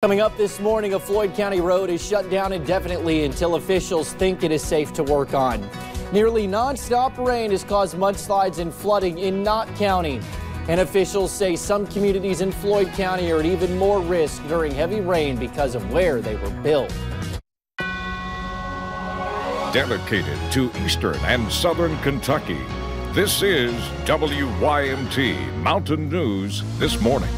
Coming up this morning, a Floyd County road is shut down indefinitely until officials think it is safe to work on. Nearly non-stop rain has caused mudslides and flooding in Knott County. And officials say some communities in Floyd County are at even more risk during heavy rain because of where they were built. Dedicated to eastern and southern Kentucky, this is WYMT Mountain News This Morning.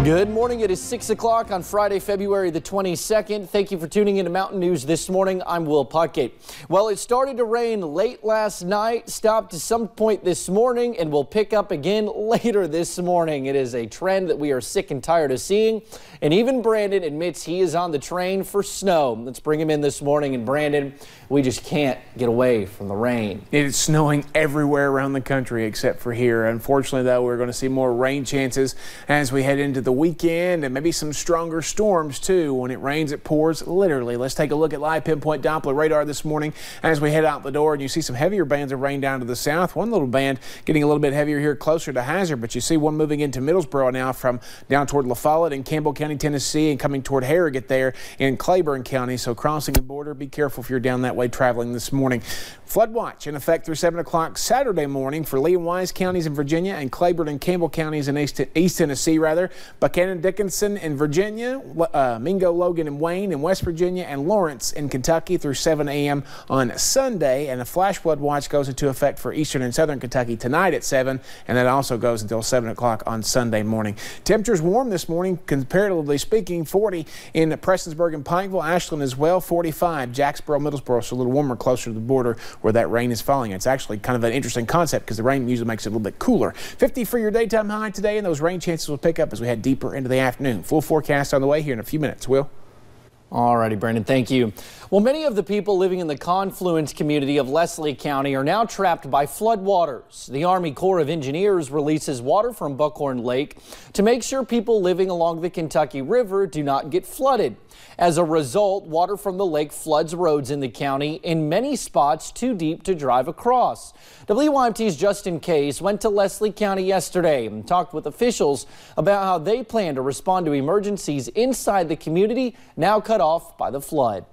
Good morning. It is 6 o'clock on Friday, February the 22nd. Thank you for tuning into Mountain News This Morning. I'm Will Puckett. Well, it started to rain late last night, stopped at some point this morning, and will pick up again later this morning. It is a trend that we are sick and tired of seeing. And even Brandon admits he is on the train for snow. Let's bring him in this morning. And Brandon, we just can't get away from the rain. It is snowing everywhere around the country except for here. Unfortunately, though, we're going to see more rain chances as we head into the weekend and maybe some stronger storms, too. When it rains, it pours, literally. Let's take a look at live pinpoint Doppler radar this morning as we head out the door. And you see some heavier bands of rain down to the south. One little band getting a little bit heavier here closer to Hazard, but you see one moving into Middlesboro now from down toward La Follette in Campbell County, Tennessee, and coming toward Harrogate there in Claiborne County. So crossing the border, be careful if you're down that way traveling this morning. Flood watch in effect through 7 o'clock Saturday morning for Lee and Wise counties in Virginia and Claiborne and Campbell counties in East Tennessee, Buchanan, Dickinson in Virginia, Mingo, Logan, and Wayne in West Virginia, and Lawrence in Kentucky through 7 a.m. on Sunday. And a flash flood watch goes into effect for eastern and southern Kentucky tonight at 7, and that also goes until 7 o'clock on Sunday morning. Temperatures warm this morning, comparatively speaking, 40 in Prestonsburg and Pikeville, Ashland as well, 45, Jacksboro, Middlesboro, so a little warmer closer to the border where that rain is falling. It's actually kind of an interesting concept because the rain usually makes it a little bit cooler. 50 for your daytime high today, and those rain chances will pick up as we head deeper into the afternoon. Full forecast on the way here in a few minutes. Will? All righty, Brandon, thank you. Well, many of the people living in the Confluence community of Leslie County are now trapped by floodwaters. The Army Corps of Engineers releases water from Buckhorn Lake to make sure people living along the Kentucky River do not get flooded. As a result, water from the lake floods roads in the county, in many spots too deep to drive across. WYMT's Justin Case went to Leslie County yesterday and talked with officials about how they plan to respond to emergencies inside the community now cut off by the flood.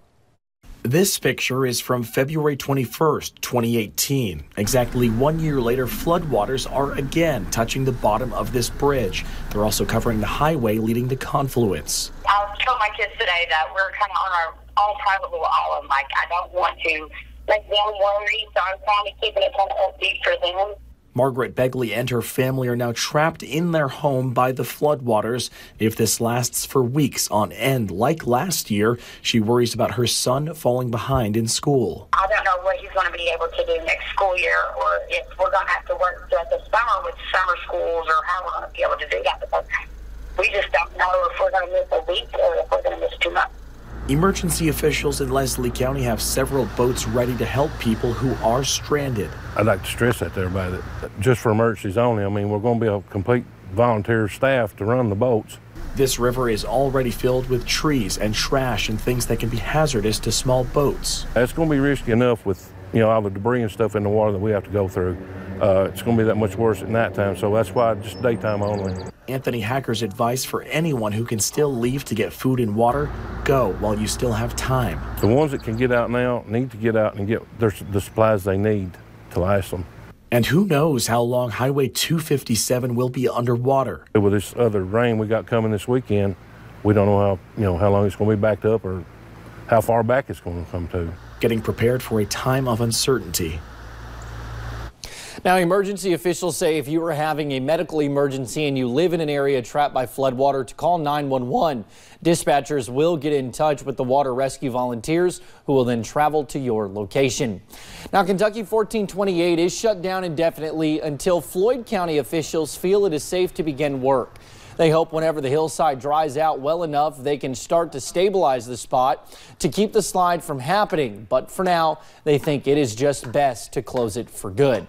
This picture is from February 21st, 2018. Exactly 1 year later, floodwaters are again touching the bottom of this bridge. They're also covering the highway leading to Confluence. I was telling my kids today that we're kind of on our own private little island. Like, I don't want to make them worry, so I'm kind of keeping it kind of upbeat for them. Margaret Begley and her family are now trapped in their home by the floodwaters. If this lasts for weeks on end, like last year, she worries about her son falling behind in school. I don't know what he's going to be able to do next school year, or if we're going to have to work throughout the summer with summer schools, or how we're going to be able to do that, because we just don't know if we're going to miss a week or if we're going to miss 2 months. Emergency officials in Leslie County have several boats ready to help people who are stranded. I'd like to stress that to everybody that just for emergencies only, I mean, we're going to be a complete volunteer staff to run the boats. This river is already filled with trees and trash and things that can be hazardous to small boats. It's going to be risky enough with, all the debris and stuff in the water that we have to go through. It's going to be that much worse at nighttime, so that's why just daytime only. Anthony Hacker's advice for anyone who can still leave to get food and water: go while you still have time. The ones that can get out now need to get out and get the supplies they need to last them. And who knows how long Highway 257 will be underwater. With this other rain we got coming this weekend, we don't know how long it's going to be backed up or how far back it's going to come to. Getting prepared for a time of uncertainty. Now, emergency officials say if you are having a medical emergency and you live in an area trapped by floodwater, to call 911. Dispatchers will get in touch with the water rescue volunteers who will then travel to your location. Now, Kentucky 1428 is shut down indefinitely until Floyd County officials feel it is safe to begin work. They hope whenever the hillside dries out well enough, they can start to stabilize the spot to keep the slide from happening. But for now, they think it is just best to close it for good.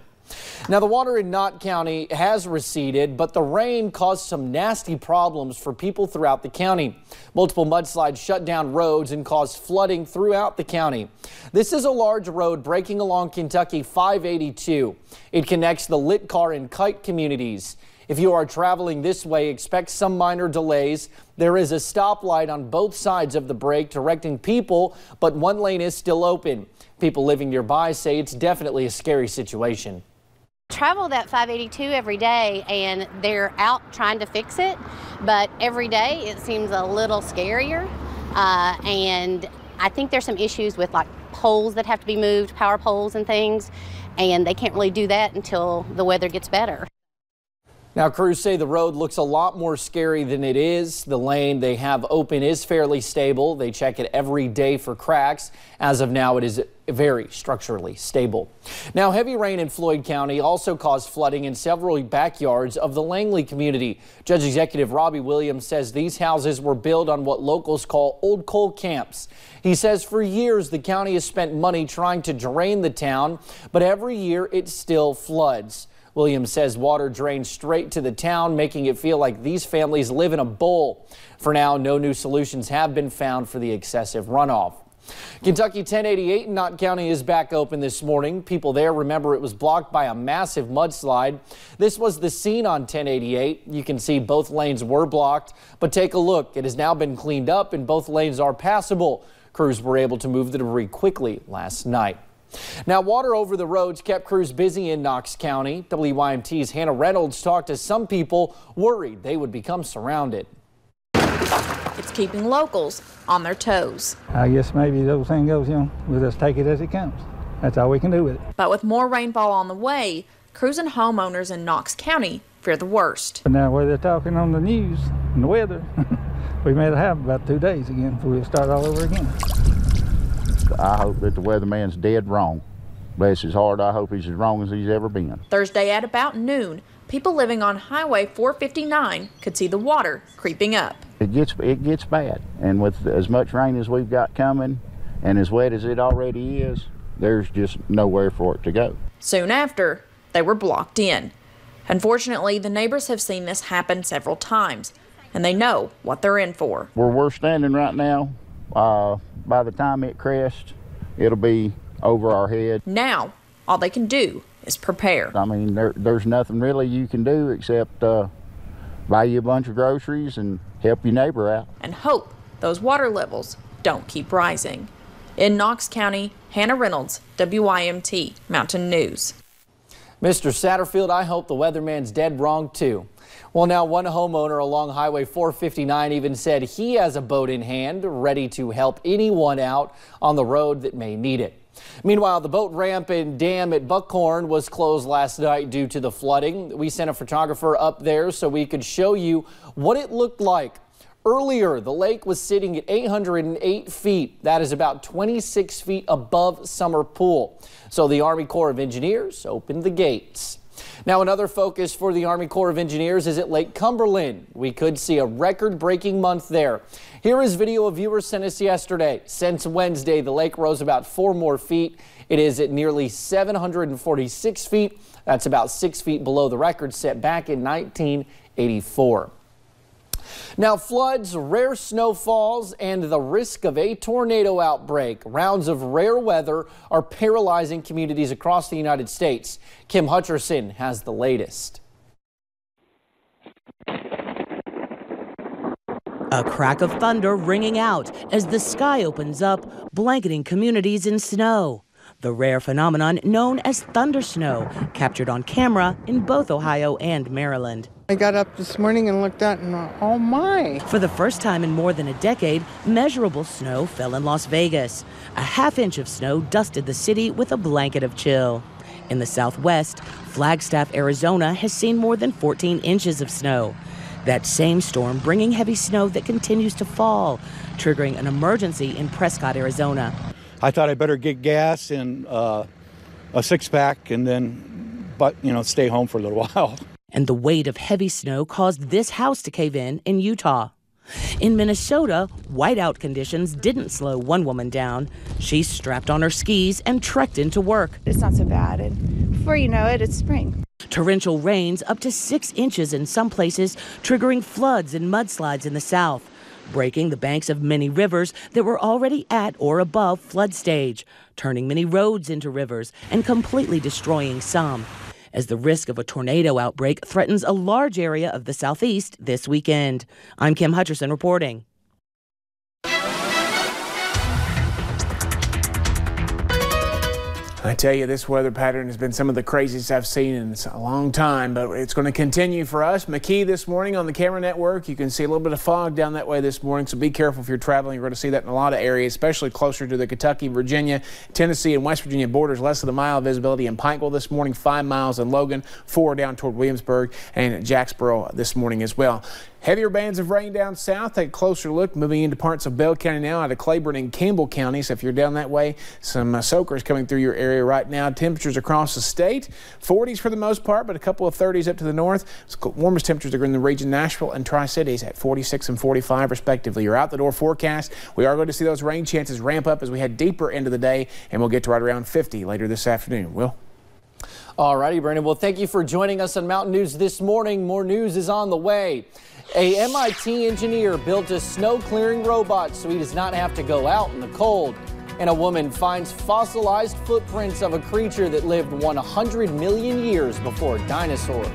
Now, the water in Knott County has receded, but the rain caused some nasty problems for people throughout the county. Multiple mudslides shut down roads and caused flooding throughout the county. This is a large road breaking along Kentucky 582. It connects the Litcar and Kite communities. If you are traveling this way, expect some minor delays. There is a stoplight on both sides of the break directing people, but one lane is still open. People living nearby say it's definitely a scary situation. Travel that 582 every day, and they're out trying to fix it, but every day it seems a little scarier. And I think there's some issues with like poles that have to be moved, power poles and things, and they can't really do that until the weather gets better. Now, crews say the road looks a lot more scary than it is. The lane they have open is fairly stable. They check it every day for cracks. As of now, it is very structurally stable. Now, heavy rain in Floyd County also caused flooding in several backyards of the Langley community. Judge Executive Robbie Williams says these houses were built on what locals call old coal camps. He says for years the county has spent money trying to drain the town, but every year it still floods. Williams says water drains straight to the town, making it feel like these families live in a bowl. For now, no new solutions have been found for the excessive runoff. Kentucky 1088 in Knott County is back open this morning. People there remember it was blocked by a massive mudslide. This was the scene on 1088. You can see both lanes were blocked, but take a look. It has now been cleaned up and both lanes are passable. Crews were able to move the debris quickly last night. Now, water over the roads kept crews busy in Knox County. WYMT's Hannah Reynolds talked to some people worried they would become surrounded. It's keeping locals on their toes. I guess maybe the old saying goes, we'll just take it as it comes. That's all we can do with it. But with more rainfall on the way, crews and homeowners in Knox County fear the worst. But now, where they're talking on the news and the weather, we may have about 2 days again before we'll start all over again. I hope that the weatherman's dead wrong. Bless his heart, I hope he's as wrong as he's ever been. Thursday at about noon, people living on Highway 459 could see the water creeping up. It gets bad, and with as much rain as we've got coming and as wet as it already is, there's just nowhere for it to go. Soon after, they were blocked in. Unfortunately, the neighbors have seen this happen several times, and they know what they're in for. Where we're standing right now, by the time it crests, it'll be over our head. Now, all they can do is prepare. I mean, there's nothing really you can do except buy you a bunch of groceries and help your neighbor out. And hope those water levels don't keep rising. In Knox County, Hannah Reynolds, WYMT Mountain News. Mr. Satterfield, I hope the weatherman's dead wrong too. Well, now one homeowner along Highway 459 even said he has a boat in hand ready to help anyone out on the road that may need it. Meanwhile, the boat ramp and dam at Buckhorn was closed last night due to the flooding. We sent a photographer up there so we could show you what it looked like. Earlier, the lake was sitting at 808 feet. That is about 26 feet above Summer Pool. So the Army Corps of Engineers opened the gates. Now, another focus for the Army Corps of Engineers is at Lake Cumberland. We could see a record-breaking month there. Here is video a viewer sent us yesterday. Since Wednesday, the lake rose about 4 more feet. It is at nearly 746 feet. That's about 6 feet below the record set back in 1984. Now, floods, rare snowfalls, and the risk of a tornado outbreak. Rounds of rare weather are paralyzing communities across the United States. Kim Hutcherson has the latest. A crack of thunder ringing out as the sky opens up, blanketing communities in snow. The rare phenomenon known as thunder snow, captured on camera in both Ohio and Maryland. I got up this morning and looked out and oh my. For the first time in more than a decade, measurable snow fell in Las Vegas. A half-inch of snow dusted the city with a blanket of chill. In the Southwest, Flagstaff, Arizona has seen more than 14 inches of snow. That same storm bringing heavy snow that continues to fall, triggering an emergency in Prescott, Arizona. I thought I'd better get gas and a six-pack and then, stay home for a little while. And the weight of heavy snow caused this house to cave in Utah. In Minnesota, whiteout conditions didn't slow one woman down. She strapped on her skis and trekked into work. It's not so bad. And before you know it, it's spring. Torrential rains up to 6 inches in some places, triggering floods and mudslides in the south, breaking the banks of many rivers that were already at or above flood stage, turning many roads into rivers and completely destroying some, as the risk of a tornado outbreak threatens a large area of the southeast this weekend. I'm Kim Hutcherson reporting. I tell you, this weather pattern has been some of the craziest I've seen in a long time, but it's going to continue for us. McKee this morning on the camera network. You can see a little bit of fog down that way this morning, so be careful if you're traveling. You're going to see that in a lot of areas, especially closer to the Kentucky, Virginia, Tennessee, and West Virginia borders. Less than a mile of visibility in Pikeville this morning, 5 miles in Logan, 4 down toward Williamsburg and Jacksboro this morning as well. Heavier bands of rain down south. Take a closer look moving into parts of Bell County now, out of Claiborne and Campbell counties. So if you're down that way, some soakers coming through your area right now. Temperatures across the state, 40s for the most part, but a couple of 30s up to the north. Warmest temperatures are in the region, Nashville and Tri-Cities at 46 and 45 respectively. Your out the door forecast. We are going to see those rain chances ramp up as we head deeper into the day, and we'll get to right around 50 later this afternoon. Will? All righty, Brandon. Well, thank you for joining us on Mountain News this morning. More news is on the way. A MIT engineer built a snow clearing robot so he does not have to go out in the cold. And a woman finds fossilized footprints of a creature that lived 100 million years before dinosaurs.